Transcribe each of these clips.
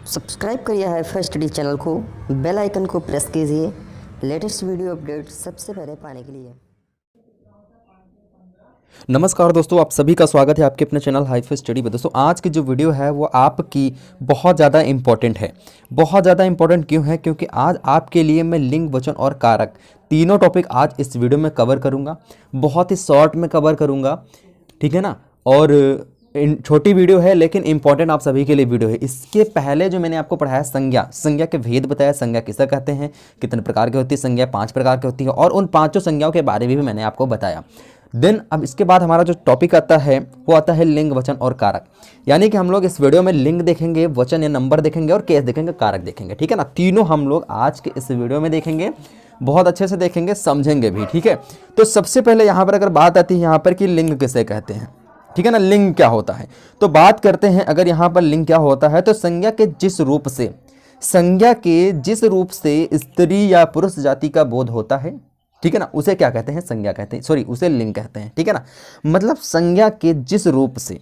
Subscribe करिए hi-fi study channel को, bell icon को प्रेस कीजिए लेटेस्ट वीडियो अपडेट सबसे पहले पाने के लिए। नमस्कार दोस्तों, आप सभी का स्वागत है आपके अपने चैनल हाईफाई स्टडी में। दोस्तों आज की जो वीडियो है वो आपकी बहुत ज़्यादा इंपॉर्टेंट है। बहुत ज़्यादा इंपॉर्टेंट क्यों है? क्योंकि आज आपके लिए मैं लिंग, वचन और कारक तीनों टॉपिक आज इस वीडियो में कवर करूँगा। बहुत ही शॉर्ट में कवर करूँगा, ठीक है ना। और छोटी वीडियो है लेकिन इंपॉर्टेंट आप सभी के लिए वीडियो है। इसके पहले जो मैंने आपको पढ़ाया संज्ञा के भेद बताया, संज्ञा किसे कहते हैं, कितने प्रकार की होती है संज्ञा, 5 प्रकार की होती है, और उन 5 संज्ञाओं के बारे में भी मैंने आपको बताया। देन अब इसके बाद हमारा जो टॉपिक आता है वो आता है लिंग, वचन और कारक। यानी कि हम लोग इस वीडियो में लिंग देखेंगे, वचन या नंबर देखेंगे और केस देखेंगे, कारक देखेंगे, ठीक है ना। तीनों हम लोग आज के इस वीडियो में देखेंगे, बहुत अच्छे से देखेंगे, समझेंगे भी, ठीक है। तो सबसे पहले यहाँ पर अगर बात आती है यहाँ पर कि लिंग किसे कहते हैं, ठीक है ना, लिंग क्या होता है, तो बात करते हैं। अगर यहाँ पर लिंग क्या होता है तो संज्ञा के जिस रूप से स्त्री या पुरुष जाति का बोध होता है, ठीक है ना, उसे क्या कहते हैं, संज्ञा कहते हैं, सॉरी उसे लिंग कहते हैं, ठीक है ना। मतलब संज्ञा के जिस रूप से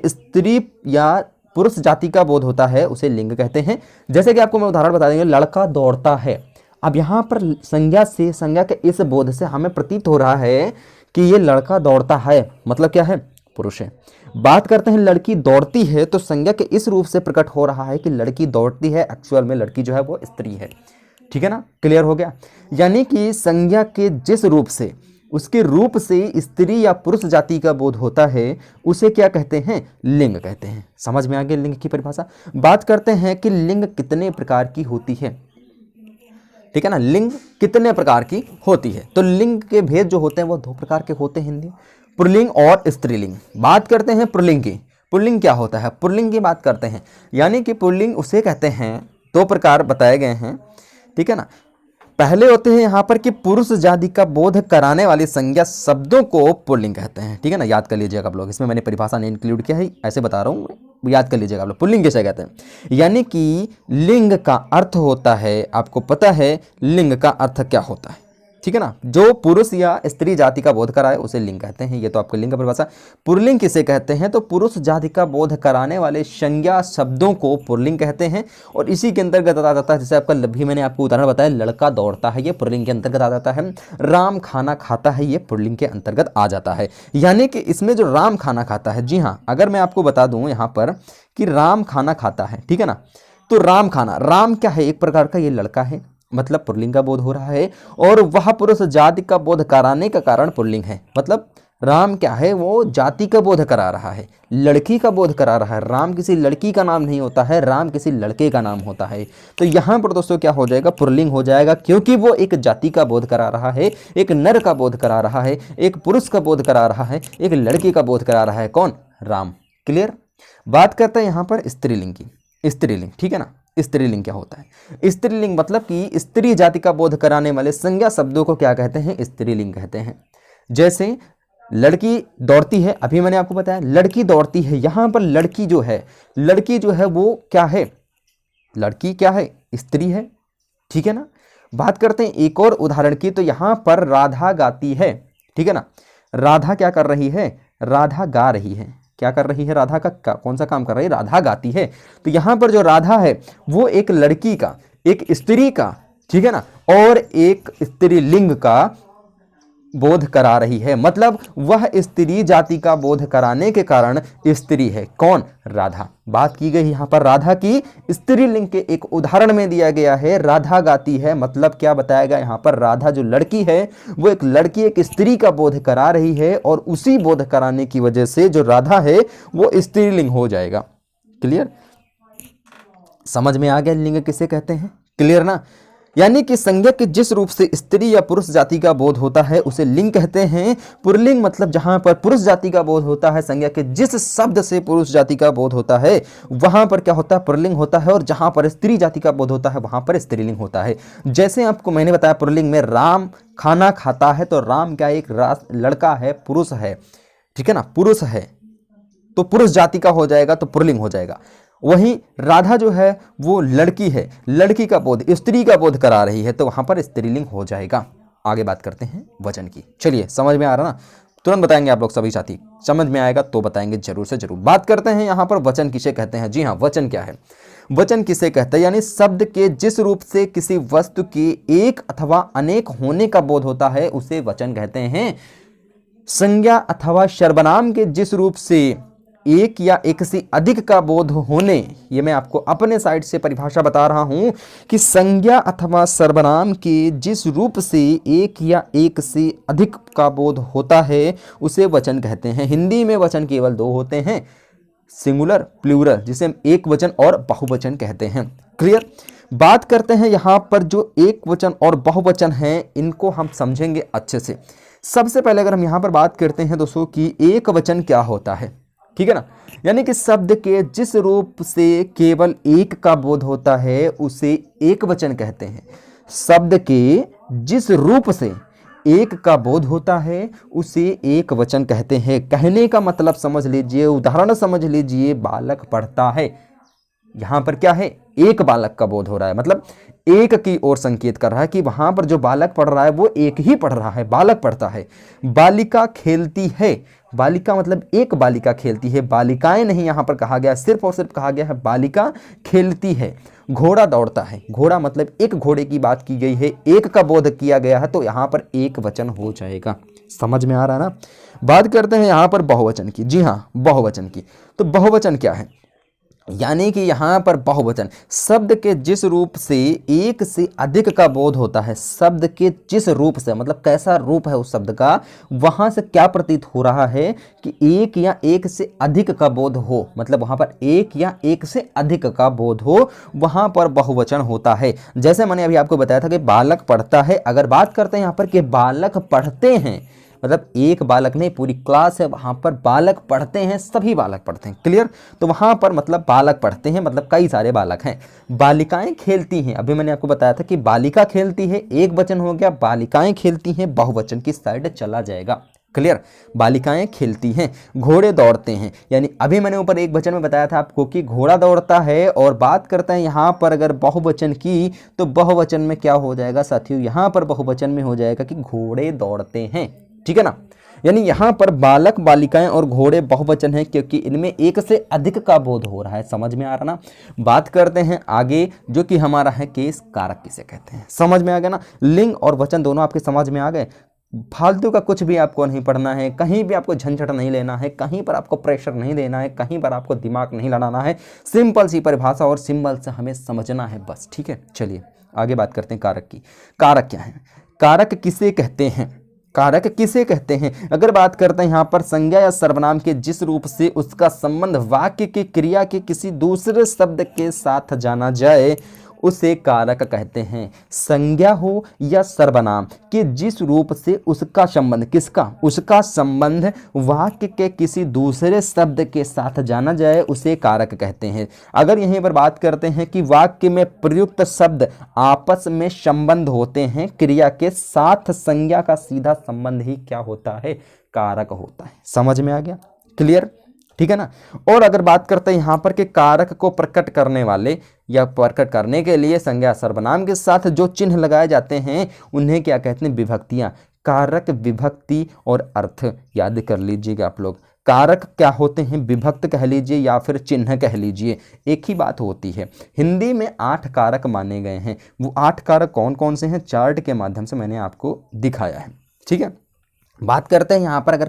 स्त्री या पुरुष जाति का बोध होता है उसे लिंग कहते हैं। जैसे कि आपको मैं उदाहरण बता देंगे, लड़का दौड़ता है। अब यहाँ पर संज्ञा के इस बोध से हमें प्रतीत हो रहा है कि ये लड़का दौड़ता है, मतलब क्या है, पुरुष है। बात करते हैं लड़की दौड़ती है, तो संज्ञा के इस रूप से प्रकट हो रहा है कि लड़की दौड़ती है, एक्चुअल में लड़की जो है वो स्त्री है, ठीक है ना, क्लियर हो गया। यानी कि संज्ञा के जिस रूप से, उसके रूप से स्त्री या पुरुष जाति का बोध होता है उसे क्या कहते हैं, लिंग कहते हैं। समझ में आ गया लिंग की परिभाषा। बात करते हैं कि लिंग कितने प्रकार की होती है, ठीक है ना, लिंग कितने प्रकार की होती है। तो लिंग के भेद जो होते हैं वो 2 प्रकार के होते हैं हिंदी, पुल्लिंग और स्त्रीलिंग। बात करते हैं पुल्लिंग की। पुल्लिंग क्या होता है, पुल्लिंग की बात करते हैं। यानी कि पुल्लिंग उसे कहते हैं, 2 प्रकार बताए गए हैं, ठीक है ना। पहले होते हैं यहाँ पर कि पुरुष जाति का बोध कराने वाली संज्ञा शब्दों को पुल्लिंग कहते हैं, ठीक है ना। याद कर लीजिएगा आप लोग, इसमें मैंने परिभाषा नहीं इंक्लूड किया है, ऐसे बता रहा हूँ, याद कर लीजिएगा आप लोग। पुल्लिंग किसे कहते हैं? यानी कि लिंग का अर्थ होता है, आपको पता है लिंग का अर्थ क्या होता है, ठीक है ना। जो पुरुष या स्त्री जाति का बोध कराए उसे लिंग कहते हैं। ये तो आपको लिंग का परिभाषा। पुल्लिंग किसे कहते हैं? तो पुरुष जाति का बोध कराने वाले संज्ञा शब्दों को पुल्लिंग कहते हैं। और इसी के अंतर्गत आ जाता है, जैसे आपका भी मैंने आपको उदाहरण बताया, लड़का दौड़ता है, ये पुल्लिंग के अंतर्गत आ जाता है। राम खाना खाता है, ये पुल्लिंग के अंतर्गत आ जाता है। यानी कि इसमें जो राम खाना खाता है, जी हाँ, अगर मैं आपको बता दूं यहाँ पर कि राम खाना खाता है, ठीक है ना, तो राम खाना, राम क्या है, एक प्रकार का ये लड़का है, मतलब पुल्लिंग का बोध हो रहा है। और वह पुरुष जाति का बोध कराने का कारण पुल्लिंग है, मतलब राम क्या है, वो जाति का बोध करा रहा है, लड़की का बोध करा रहा है। राम किसी लड़की का नाम नहीं होता है, राम किसी लड़के का नाम होता है। तो यहाँ पर दोस्तों क्या हो जाएगा, पुल्लिंग हो जाएगा, क्योंकि वो एक जाति का बोध करा रहा है, एक नर का बोध करा रहा है, एक पुरुष का बोध करा रहा है, एक लड़की का बोध करा रहा है, कौन, राम। क्लियर। बात करते हैं यहाँ पर स्त्रीलिंग की। स्त्रीलिंग, ठीक है ना। स्त्रीलिंग क्या होता है? स्त्रीलिंग मतलब कि स्त्री जाति का बोध कराने वाले संज्ञा शब्दों को क्या कहते हैं, स्त्रीलिंग कहते हैं। जैसे लड़की दौड़ती है, अभी मैंने आपको बताया लड़की दौड़ती है, यहां पर लड़की जो है वो क्या है, लड़की क्या है, स्त्री है, ठीक है ना। बात करते हैं एक और उदाहरण की, तो यहां पर राधा गाती है, ठीक है ना। राधा क्या कर रही है, राधा गा रही है। क्या कर रही है, राधा का कौन सा काम कर रही है, राधा गाती है। तो यहाँ पर जो राधा है वो एक लड़की का, एक स्त्री का, ठीक है ना, और एक स्त्रीलिंग का बोध करा रही है। मतलब वह स्त्री जाति का बोध कराने के कारण स्त्री है, कौन, राधा। बात की गई यहाँ पर राधा की, स्त्रीलिंग के एक उदाहरण में दिया गया है, राधा गाती है। मतलब क्या बताया गया यहाँ पर, राधा जो लड़की है वो एक लड़की, एक स्त्री का बोध करा रही है, और उसी बोध कराने की वजह से जो राधा है वो स्त्रीलिंग हो जाएगा। क्लियर, समझ में आ गया लिंग किसे कहते हैं, क्लियर ना। यानी कि संज्ञा के जिस रूप से स्त्री या पुरुष जाति का बोध होता है उसे लिंग कहते हैं। पुल्लिंग मतलब जहां पर पुरुष जाति का बोध होता है, संज्ञा के जिस शब्द से पुरुष जाति का बोध होता है वहां पर क्या होता है, पुल्लिंग होता है। और जहां पर स्त्री जाति का बोध होता है वहां पर स्त्रीलिंग होता है। जैसे आपको मैंने बताया, पुल्लिंग में राम खाना खाता है, तो राम क्या एक लड़का है, पुरुष है, ठीक है ना, पुरुष है, तो पुरुष जाति का हो जाएगा, तो पुल्लिंग हो जाएगा। वहीं राधा जो है वो लड़की है, लड़की का बोध, स्त्री का बोध करा रही है, तो वहां पर स्त्रीलिंग हो जाएगा। आगे बात करते हैं वचन की। चलिए समझ में आ रहा ना, तुरंत बताएंगे आप लोग सभी साथी, समझ में आएगा तो बताएंगे जरूर से जरूर। बात करते हैं यहाँ पर वचन किसे कहते हैं। जी हाँ, वचन क्या है, वचन किसे कहते हैं, यानी शब्द के जिस रूप से किसी वस्तु के एक अथवा अनेक होने का बोध होता है उसे वचन कहते हैं। संज्ञा अथवा सर्वनाम के जिस रूप से एक या एक से अधिक का बोध होने, ये मैं आपको अपने साइड से परिभाषा बता रहा हूं कि संज्ञा अथवा सर्वनाम के जिस रूप से एक या एक से अधिक का बोध होता है उसे वचन कहते हैं। हिंदी में वचन केवल दो होते हैं, सिंगुलर प्लूरल, जिसे हम एक वचन और बहुवचन कहते हैं। क्लियर। बात करते हैं यहाँ पर जो एक वचन और बहुवचन हैं इनको हम समझेंगे अच्छे से। सबसे पहले अगर हम यहाँ पर बात करते हैं दोस्तों कि एक वचन क्या होता है, ठीक है ना, यानी कि शब्द के जिस रूप से केवल एक का बोध होता है उसे एक वचन कहते हैं। शब्द के जिस रूप से एक का बोध होता है उसे एक वचन कहते हैं। कहने का मतलब समझ लीजिए, उदाहरण समझ लीजिए, बालक पढ़ता है, यहां पर क्या है, एक बालक का बोध हो रहा है, मतलब एक की ओर संकेत कर रहा है कि वहां पर जो बालक पढ़ रहा है वो एक ही पढ़ रहा है, बालक पढ़ता है। बालिका खेलती है, बालिका मतलब एक बालिका खेलती है, बालिकाएं नहीं यहां पर कहा गया, सिर्फ और सिर्फ कहा गया है बालिका खेलती है। घोड़ा दौड़ता है, घोड़ा मतलब एक घोड़े की बात की गई है, एक का बोध किया गया है तो यहां पर एक वचन हो जाएगा। समझ में आ रहा है ना। बात करते हैं यहां पर बहुवचन की। जी हाँ, बहुवचन की। तो बहुवचन क्या है, यानी कि यहाँ पर बहुवचन शब्द के जिस रूप से एक से अधिक का बोध होता है, शब्द के जिस रूप से मतलब कैसा रूप है उस शब्द का, वहां से क्या प्रतीत हो रहा है कि एक या एक से अधिक का बोध हो, मतलब वहां पर एक या एक से अधिक का बोध हो, वहां पर बहुवचन होता है। जैसे मैंने अभी आपको बताया था कि बालक पढ़ता है, अगर बात करते हैं यहाँ पर कि बालक पढ़ते हैं, मतलब एक बालक नहीं पूरी क्लास है, वहां पर बालक पढ़ते हैं, सभी बालक पढ़ते हैं। क्लियर। तो वहां पर मतलब बालक पढ़ते हैं मतलब कई सारे बालक हैं। बालिकाएं खेलती हैं, अभी मैंने आपको बताया था कि बालिका खेलती है, एक वचन हो गया, बालिकाएं खेलती हैं बहुवचन की साइड चला जाएगा। क्लियर। बालिकाएं खेलती हैं। घोड़े दौड़ते हैं, यानी अभी मैंने ऊपर एक वचन में बताया था आपको कि घोड़ा दौड़ता है, और बात करते हैं यहाँ पर अगर बहुवचन की तो बहुवचन में क्या हो जाएगा साथियों, यहाँ पर बहुवचन में हो जाएगा कि घोड़े दौड़ते हैं। ठीक है ना, यानी यहां पर बालक बालिकाएं और घोड़े बहुवचन है क्योंकि इनमें एक से अधिक का बोध हो रहा है। समझ में आ रहा ना। बात करते हैं आगे जो कि हमारा है केस कारक किसे कहते हैं। समझ में आ गया ना। लिंग और वचन दोनों आपके समझ में आ गए। फालतू का कुछ भी आपको नहीं पढ़ना है, कहीं भी आपको झंझट नहीं लेना है, कहीं पर आपको प्रेशर नहीं देना है, कहीं पर आपको दिमाग नहीं लड़ाना है। सिंपल सी परिभाषा और सिंबल से हमें समझना है बस। ठीक है, चलिए आगे बात करते हैं कारक की। कारक क्या है, कारक किसे कहते हैं, कारक किसे कहते हैं। अगर बात करते हैं यहाँ पर संज्ञा या सर्वनाम के जिस रूप से उसका संबंध वाक्य के क्रिया के किसी दूसरे शब्द के साथ जाना जाए उसे कारक कहते हैं। संज्ञा हो या सर्वनाम के जिस रूप से उसका संबंध, किसका, उसका संबंध वाक्य के किसी दूसरे शब्द के साथ जाना जाए उसे कारक कहते हैं। अगर यहीं पर बात करते हैं कि वाक्य में प्रयुक्त शब्द आपस में संबंध होते हैं, क्रिया के साथ संज्ञा का सीधा संबंध ही क्या होता है, कारक होता है। समझ में आ गया, क्लियर। ठीक है ना। और अगर बात करते हैं यहाँ पर कि कारक को प्रकट करने वाले या प्रकट करने के लिए संज्ञा सर्वनाम के साथ जो चिन्ह लगाए जाते हैं उन्हें क्या कहते हैं, विभक्तियां। कारक, विभक्ति और अर्थ याद कर लीजिएगा आप लोग। कारक क्या होते हैं, विभक्त कह लीजिए या फिर चिन्ह कह लीजिए, एक ही बात होती है। हिंदी में 8 कारक माने गए हैं। वो 8 कारक कौन कौन से हैं, चार्ट के माध्यम से मैंने आपको दिखाया है। ठीक है। बात करते हैं यहाँ पर अगर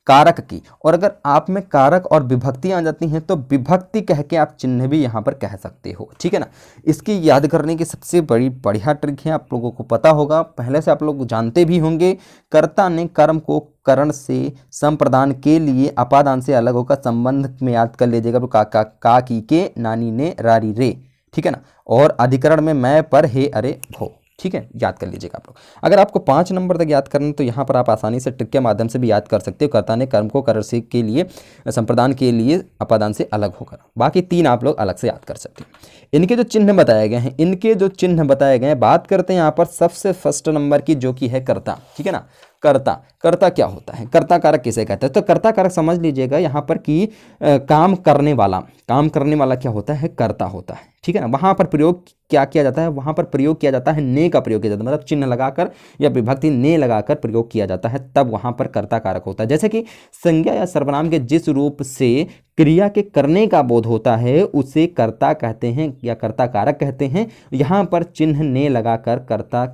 कारक की और अगर आप में कारक और विभक्ति आ जाती हैं तो विभक्ति कह के आप चिन्ह भी यहाँ पर कह सकते हो। ठीक है ना। इसकी याद करने की सबसे बड़ी बढ़िया ट्रिक है, आप लोगों को पता होगा, पहले से आप लोग जानते भी होंगे। कर्ता ने कर्म को करण से संप्रदान के लिए अपादान से अलग होकर संबंध में याद कर लीजिएगा। का की के, नानी ने, रारी रे। ठीक है ना। और अधिकरण में मैं, पर, हे, अरे, भो। ठीक है, याद कर लीजिएगा आप लोग। अगर आपको 5 नंबर तक याद करना तो यहाँ पर आप आसानी से ट्रिक के माध्यम से भी याद कर सकते हो। कर्ता ने कर्म को करण से के लिए संप्रदान के लिए अपादान से अलग होकर, बाकी 3 आप लोग अलग से याद कर सकते हैं। इनके जो चिन्ह बताए गए हैं, बात करते हैं यहाँ पर सबसे फर्स्ट नंबर की जो कि है कर्ता। ठीक है ना। कर्ता, कर्ता क्या होता है, कर्ता कारक किसे कहते हैं? तो कर्ता कारक समझ लीजिएगा यहाँ पर कि काम करने वाला, काम करने वाला क्या होता है, कर्ता होता है, ठीक है ना। वहाँ पर प्रयोग क्या किया जाता है, वहाँ पर प्रयोग किया जाता है ने का प्रयोग किया जाता है, मतलब चिन्ह लगाकर या विभक्ति ने लगाकर प्रयोग किया जाता है, तब वहाँ पर कर्ता कारक होता है। जैसे कि संज्ञा या सर्वनाम के जिस रूप से क्रिया के करने का बोध होता है उसे कर्ता कहते हैं या कर्ता कारक कहते हैं। यहाँ पर चिन्ह ने लगाकर कर्ता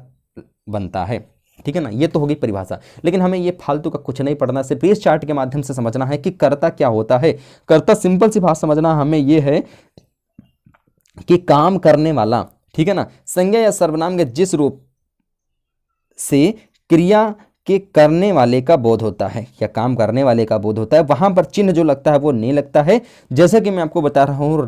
बनता है, ठीक है ना। ये तो होगी परिभाषा, लेकिन हमें ये फालतू का कुछ नहीं पढ़ना, सिर्फ इस चार्ट के माध्यम से समझना है कि कर्ता क्या होता है। कर्ता सिंपल सी बात समझना हमें ये है कि काम करने वाला, ठीक है ना। संज्ञा या सर्वनाम के जिस रूप से क्रिया के करने वाले का बोध होता है या काम करने वाले का बोध होता है, वहां पर चिन्ह जो लगता है वो ने लगता है। जैसे कि मैं आपको बता रहा हूं,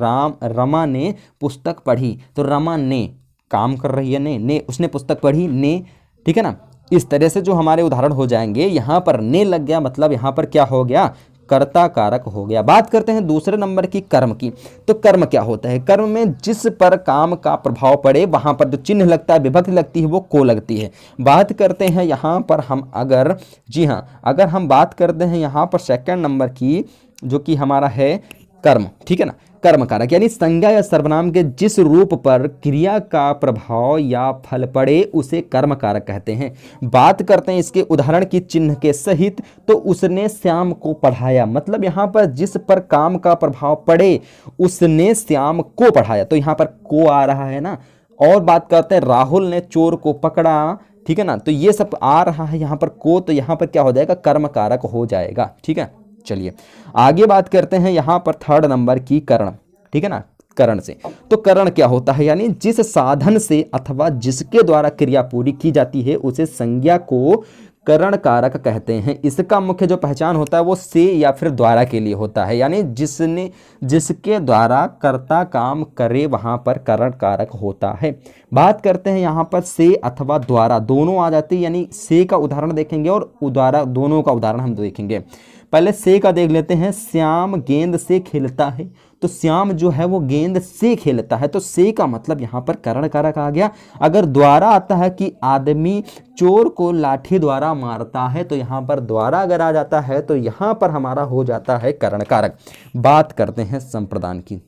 रमा ने पुस्तक पढ़ी, तो रमा ने काम कर रही है, ने उसने पुस्तक पढ़ी, ने, ठीक है ना। इस तरह से जो हमारे उदाहरण हो जाएंगे, यहाँ पर ने लग गया मतलब यहाँ पर क्या हो गया, कर्ता कारक हो गया। बात करते हैं दूसरे नंबर की, कर्म की। तो कर्म क्या होता है, कर्म में जिस पर काम का प्रभाव पड़े वहां पर जो चिन्ह लगता है, विभक्ति लगती है, वो को लगती है। बात करते हैं यहाँ पर हम अगर, जी हाँ, अगर हम बात करते हैं यहाँ पर सेकंड नंबर की, जो कि हमारा है कर्म, ठीक है ना। कर्म कारक यानी संज्ञा या सर्वनाम के जिस रूप पर क्रिया का प्रभाव या फल पड़े उसे कर्म कारक कहते हैं। बात करते हैं इसके उदाहरण की चिन्ह के सहित, तो उसने श्याम को पढ़ाया, मतलब यहाँ पर जिस पर काम का प्रभाव पड़े उसने श्याम को पढ़ाया, तो यहाँ पर को आ रहा है ना। और बात करते हैं राहुल ने चोर को पकड़ा, ठीक है ना। तो ये सब आ रहा है यहाँ पर को, तो यहाँ पर क्या हो जाएगा, कर्म कारक हो जाएगा, ठीक है। चलिए आगे बात करते हैं यहाँ पर थर्ड नंबर की, करण, ठीक है ना। करण से, तो करण क्या होता है, यानी जिस साधन से अथवा जिसके द्वारा क्रिया पूरी की जाती है उसे संज्ञा को करण कारक कहते हैं। इसका मुख्य जो पहचान होता है वो से या फिर द्वारा के लिए होता है, यानी जिसने, जिसके द्वारा कर्ता काम करे वहां पर करण कारक होता है। बात करते हैं यहाँ पर से अथवा द्वारा, दोनों आ जाती है, यानी से का उदाहरण देखेंगे और द्वारा, दोनों का उदाहरण हम देखेंगे। पहले से का देख लेते हैं, श्याम गेंद से खेलता है, तो श्याम जो है वो गेंद से खेलता है, तो से का मतलब यहाँ पर करण कारक आ गया। अगर द्वारा आता है कि आदमी चोर को लाठी द्वारा मारता है, तो यहाँ पर द्वारा अगर आ जाता है तो यहाँ पर हमारा हो जाता है करण कारक। बात करते हैं संप्रदान की,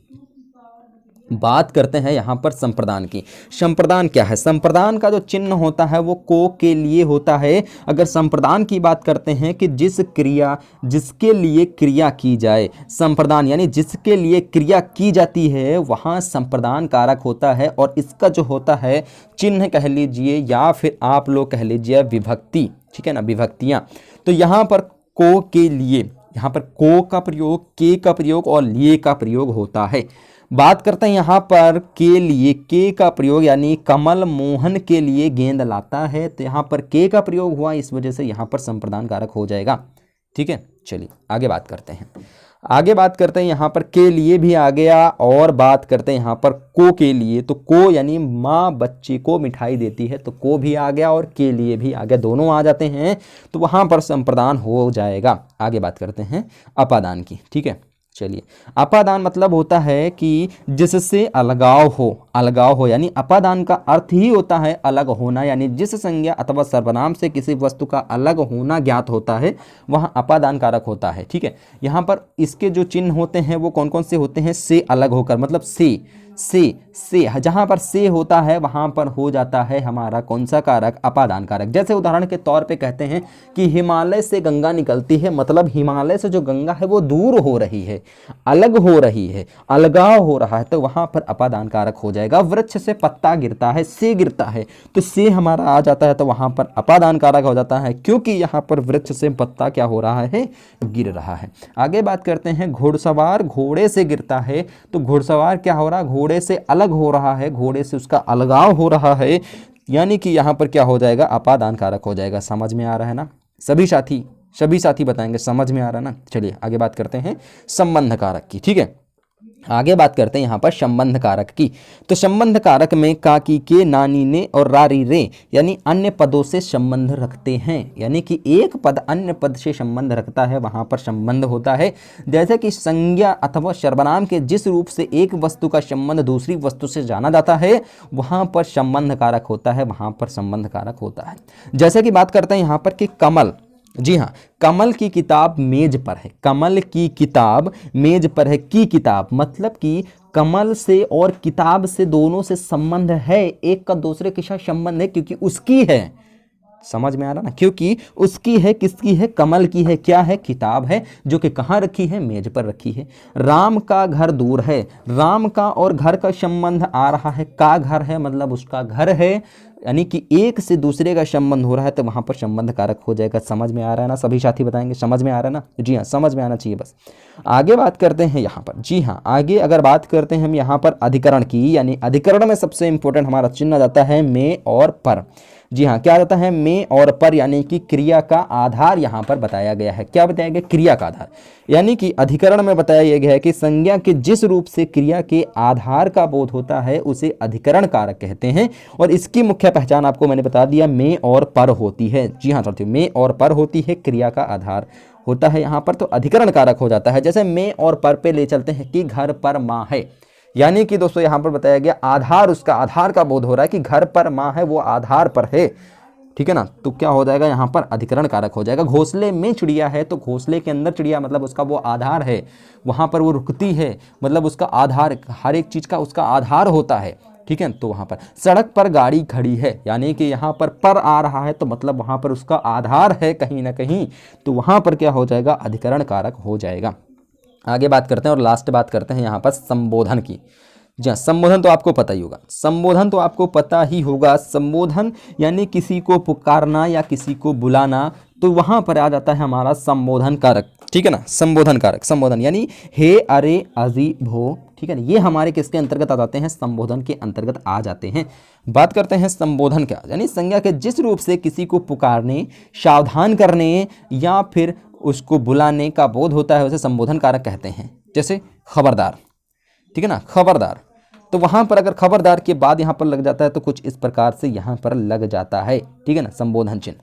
बात करते हैं यहाँ पर संप्रदान की। संप्रदान क्या है, संप्रदान का जो चिन्ह होता है वो को के लिए होता है। अगर संप्रदान की बात करते हैं कि जिस क्रिया, जिसके लिए क्रिया की जाए, संप्रदान यानी जिसके लिए क्रिया की जाती है वहाँ संप्रदान कारक होता है। और इसका जो होता है चिन्ह कह लीजिए या फिर आप लोग कह लीजिए विभक्ति, ठीक है ना, विभक्तियाँ। तो यहाँ पर को के लिए, यहाँ पर को का प्रयोग, के का प्रयोग और लिए का प्रयोग होता है। बात करते हैं यहाँ पर के लिए, के का प्रयोग यानी कमल मोहन के लिए गेंद लाता है, तो यहाँ पर के का प्रयोग हुआ, इस वजह से यहाँ पर संप्रदान कारक हो जाएगा, ठीक है। चलिए आगे बात करते हैं, आगे बात करते हैं यहाँ पर के लिए भी आ गया, और बात करते हैं यहाँ पर को के लिए। तो को यानी माँ बच्चे को मिठाई देती है, तो को भी आ गया और के लिए भी आ गया, दोनों आ जाते हैं, तो वहाँ पर संप्रदान हो जाएगा। आगे बात करते हैं अपादान की, ठीक है। चलिए अपादान मतलब होता है कि जिससे अलगाव हो, अलगाव हो, यानी अपादान का अर्थ ही होता है अलग होना, यानी जिस संज्ञा अथवा सर्वनाम से किसी वस्तु का अलग होना ज्ञात होता है वहाँ अपादान कारक होता है, ठीक है। यहाँ पर इसके जो चिन्ह होते हैं वो कौन कौन से होते हैं, से अलग होकर, मतलब से जहाँ पर से होता है वहाँ पर हो जाता है हमारा कौन सा कारक, अपादान कारक। जैसे उदाहरण के तौर पे कहते हैं कि हिमालय से गंगा निकलती है, मतलब हिमालय से जो गंगा है वो दूर हो रही है, अलग हो रही है, अलगाव हो रहा है, तो वहाँ पर अपादान कारक हो जाएगा। वृक्ष से पत्ता गिरता है, से गिरता है, तो से हमारा आ जाता है, तो वहाँ पर अपादान कारक हो जाता है, क्योंकि यहाँ पर वृक्ष से पत्ता क्या हो रहा है, गिर रहा है। आगे बात करते हैं घुड़सवार घोड़े से गिरता है, तो घुड़सवार क्या हो रहा है, घोड़े से अलग हो रहा है, घोड़े से उसका अलगाव हो रहा है, यानी कि यहाँ पर क्या हो जाएगा, अपादान कारक हो जाएगा। समझ में आ रहा है ना सभी साथी बताएंगे समझ में आ रहा है ना। चलिए आगे बात करते हैं संबंध कारक की, ठीक है। आगे बात करते हैं यहाँ पर संबंध कारक की। तो संबंध कारक में काकी के, नानी ने और रारी रे यानी अन्य पदों से संबंध रखते हैं, यानी कि एक पद अन्य पद से संबंध रखता है, वहाँ पर संबंध होता है। जैसे कि संज्ञा अथवा सर्वनाम के जिस रूप से एक वस्तु का संबंध दूसरी वस्तु से जाना जाता है वहाँ पर संबंध कारक होता है, वहाँ पर संबंध कारक होता है। जैसे कि बात करते हैं यहाँ पर कि कमल, जी हाँ, कमल की किताब मेज पर है, कमल की किताब मेज पर है, की किताब मतलब कि कमल से और किताब से दोनों से संबंध है, एक का दूसरे के साथ संबंध है क्योंकि उसकी है। समझ में आ रहा ना, क्योंकि उसकी है, किसकी है, कमल की है, क्या है, किताब है, जो कि कहाँ रखी है, मेज पर रखी है। राम का घर दूर है, राम का और घर का संबंध आ रहा है, का घर है मतलब उसका घर है, यानी कि एक से दूसरे का संबंध हो रहा है, तो वहाँ पर संबंध कारक हो जाएगा। समझ में आ रहा है ना, सभी साथी बताएंगे समझ में आ रहा है ना, जी हाँ समझ में आना चाहिए बस। आगे बात करते हैं यहाँ पर, जी हाँ आगे अगर बात करते हैं हम यहाँ पर अधिकरण की, यानी अधिकरण में सबसे इंपॉर्टेंट हमारा चिन्ह जाता है में और पर। जी हाँ, क्या जाता है, में और पर, यानी कि क्रिया का आधार यहाँ पर बताया गया है। क्या बताया गया, क्रिया का आधार, यानी कि अधिकरण में बताया गया है कि संज्ञा के जिस रूप से क्रिया के आधार का बोध होता है उसे अधिकरण कारक कहते हैं। और इसकी मुख्य पहचान आपको मैंने बता दिया, में और पर होती है। जी हाँ साथियों, में और पर होती है, क्रिया का आधार होता है यहाँ पर, तो अधिकरण कारक हो जाता है। जैसे में और पर पे ले चलते हैं कि घर पर माँ है, यानी कि दोस्तों यहाँ पर बताया गया आधार, उसका आधार का बोध हो रहा है कि घर पर माँ है, वो आधार पर है, ठीक है ना। तो क्या हो जाएगा यहाँ पर, अधिकरण कारक हो जाएगा। घोंसले में चिड़िया है, तो घोंसले के अंदर चिड़िया मतलब उसका वो आधार है, वहाँ पर वो रुकती है, मतलब उसका आधार, हर एक चीज़ का उसका आधार होता है, ठीक है। तो वहाँ पर सड़क पर गाड़ी खड़ी है, यानी कि यहाँ पर आ रहा है, तो मतलब वहाँ पर उसका आधार है कहीं ना कहीं, तो वहाँ पर क्या हो जाएगा, अधिकरण कारक हो जाएगा। आगे बात करते हैं और लास्ट बात करते हैं यहाँ पर संबोधन की। जी हाँ, संबोधन तो आपको पता ही होगा, संबोधन तो आपको पता ही होगा। संबोधन यानी किसी को पुकारना या किसी को बुलाना, तो वहाँ पर आ जाता है हमारा संबोधन कारक, ठीक है ना। संबोधन कारक, संबोधन यानी हे, अरे, अजी, भो, ठीक है ना, ये हमारे किसके अंतर्गत आ जाते हैं, संबोधन के अंतर्गत आ जाते हैं। बात करते हैं संबोधन क्या, यानी संज्ञा के जिस रूप से किसी को पुकारने, सावधान करने या फिर उसको बुलाने का बोध होता है उसे संबोधन कारक कहते हैं। जैसे खबरदार, ठीक है ना, खबरदार, तो वहां पर अगर खबरदार के बाद यहां पर लग जाता है तो कुछ इस प्रकार से यहां पर लग जाता है, ठीक है ना, संबोधन चिन्ह।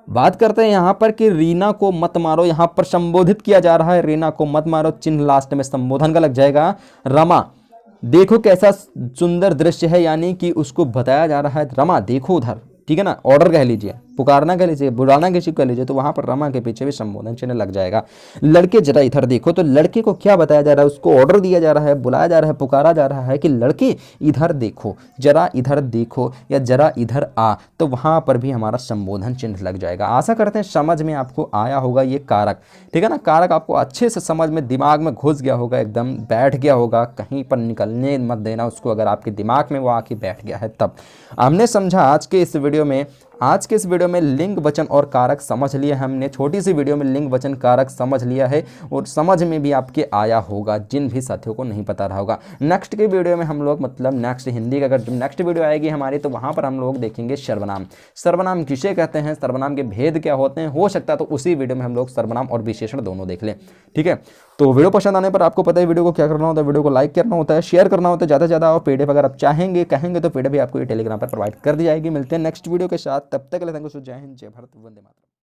बात करते हैं यहां पर कि रीना को मत मारो, यहां पर संबोधित किया जा रहा है, रीना को मत मारो, चिन्ह लास्ट में संबोधन का लग जाएगा। रमा, देखो कैसा सुंदर दृश्य है, यानी कि उसको बताया जा रहा है, रमा देखो उधर, ठीक है ना, ऑर्डर कह लीजिए, पुकारना कह लीजिए, बुलाना किसी को कह लीजिए, तो वहां पर रमा के पीछे भी संबोधन चिन्ह लग जाएगा। लड़के जरा इधर देखो, तो लड़के को क्या बताया जा रहा है, उसको ऑर्डर दिया जा रहा है, बुलाया जा रहा है, पुकारा जा रहा है कि लड़के इधर देखो, जरा इधर देखो या जरा इधर आ, तो वहां पर भी हमारा संबोधन चिन्ह लग जाएगा। आशा करते हैं समझ में आपको आया होगा ये कारक, ठीक है ना, कारक आपको अच्छे से समझ में, दिमाग में घुस गया होगा, एकदम बैठ गया होगा, कहीं पर निकलने मत देना उसको, अगर आपके दिमाग में वो आके बैठ गया है तब। हमने समझा आज के इस वीडियो में लिंग वचन और कारक समझ लिया हमने, छोटी सी वीडियो में लिंग वचन कारक समझ लिया है और समझ में भी आपके आया होगा, जिन भी साथियों को नहीं पता रहा होगा। नेक्स्ट के वीडियो में हम लोग, मतलब नेक्स्ट हिंदी का अगर नेक्स्ट वीडियो आएगी हमारी, तो वहाँ पर हम लोग देखेंगे सर्वनाम। सर्वनाम किसे कहते हैं, सर्वनाम के भेद क्या होते हैं, हो सकता है तो उसी वीडियो में हम लोग सर्वनाम और विशेषण दोनों देख लें, ठीक है। तो वीडियो पसंद आने पर आपको पता है वीडियो को क्या करना होता है, वीडियो को लाइक करना होता है, शेयर करना होता है ज़्यादा से ज़्यादा, और पीडीएफ अगर आप चाहेंगे कहेंगे तो पीडीएफ भी आपको ये टेलीग्राम पर प्रोवाइड कर दी जाएगी। मिलते हैं नेक्स्ट वीडियो के साथ, तब तक के लिए थैंक यू, जय हिंद, जय भारत, वंदे मातरम।